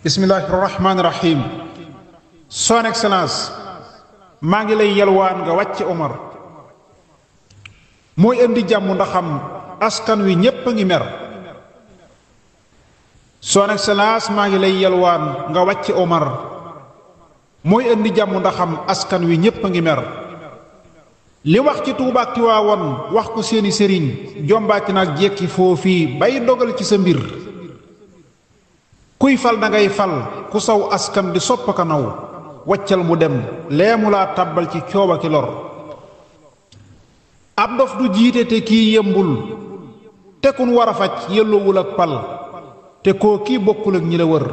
Bismillahirrahmanirrahim. Son Excellence, maa ngi lay yelwaan nga wàcc Omar mooy indi jàmm ndaxam askan wi ñépp a ngi mer. Son Excellence, maa ngi lay yelwaan nga wàcc Omar mooy indi jàmm ndaxam askan wi ñépp a ngi mer. li wax ci Tuubaa ak Tiwaawan wax ko seeni sëriñ jombaati nag jekki foofii bay dogal ci sa mbir. kuy fal da ngay fal ku saw askan di sopp ka naw waccal mu dem leemu laa tàbbal ci cooba ki lor. ab dof du jiite te kii yembul te kun war a faj yelloowul ak pal te koo kii bokkul ak ñi la wër.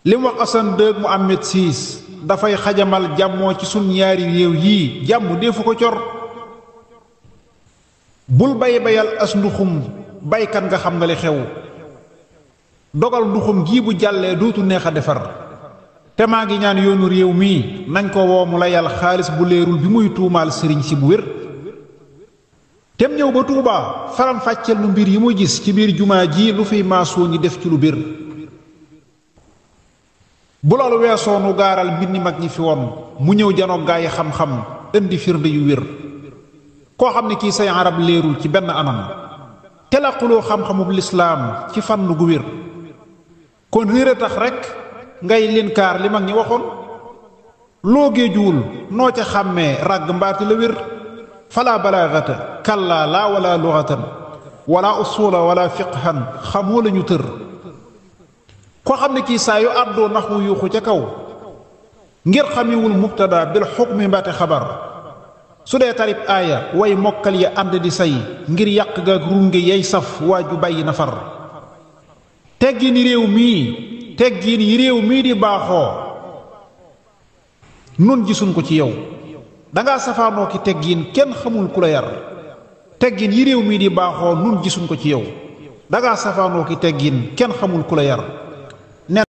lim wax Assane Dëgg Mohamed Siis dafay xajamal jàmmoo ci sun ñaari réew yii jàmm defu ko cor. bul bayal as nduxum baykat nga xam nga li xew dogal nduxum gii bu jàllee dootu neex a defar. te maa ngi ñaan yoonu réew mii nañ ko woo mu layal xaalis bu leerul bi muy tuumaal sëriñ si bu wér. tem ñëw ba Tuubaa faram fàcceel nu mbir yi mu gis ci biir jumaa ji lu fiy maasoo ñi def ci lu bir. bu loolu weesoo nu gaaral mbind mag ñi fi woon mu ñëw janoog gaa yi xam-xam indi firnde yu wér. koo xam ne kii say arab leerul ci benn anam te laquloo xam-xamub lislaam ci fànn gu wér. kon réer a tax rekk ngay linkaar li mag ñi waxoon loo géejuwul noo ca xàmmee ràgg mbaati la wér. fala balaagata kallaa laa wala lughatan wala usula wala fiqhan xamoo lañu tër. koo xam ne kii saa yu àddoo nax wu yuuxu ca kaw ngir xamiwul mubtada bil xukmi mbaate xabar. su dee tarib aaya way mokkal ya ànd di say ngir yàq gaak runge yay saf waa ju bàyyi na far. teggin yi réew mii di baaxoo nun gisuñ ko ci yow dangaa safaanoo ki teggin kenn xamul ku la yar. teggin yi réew mii di baaxoo nun gisuñ ko ci yow dangaa safaanoo ki teggin kenn xamul ku la yar.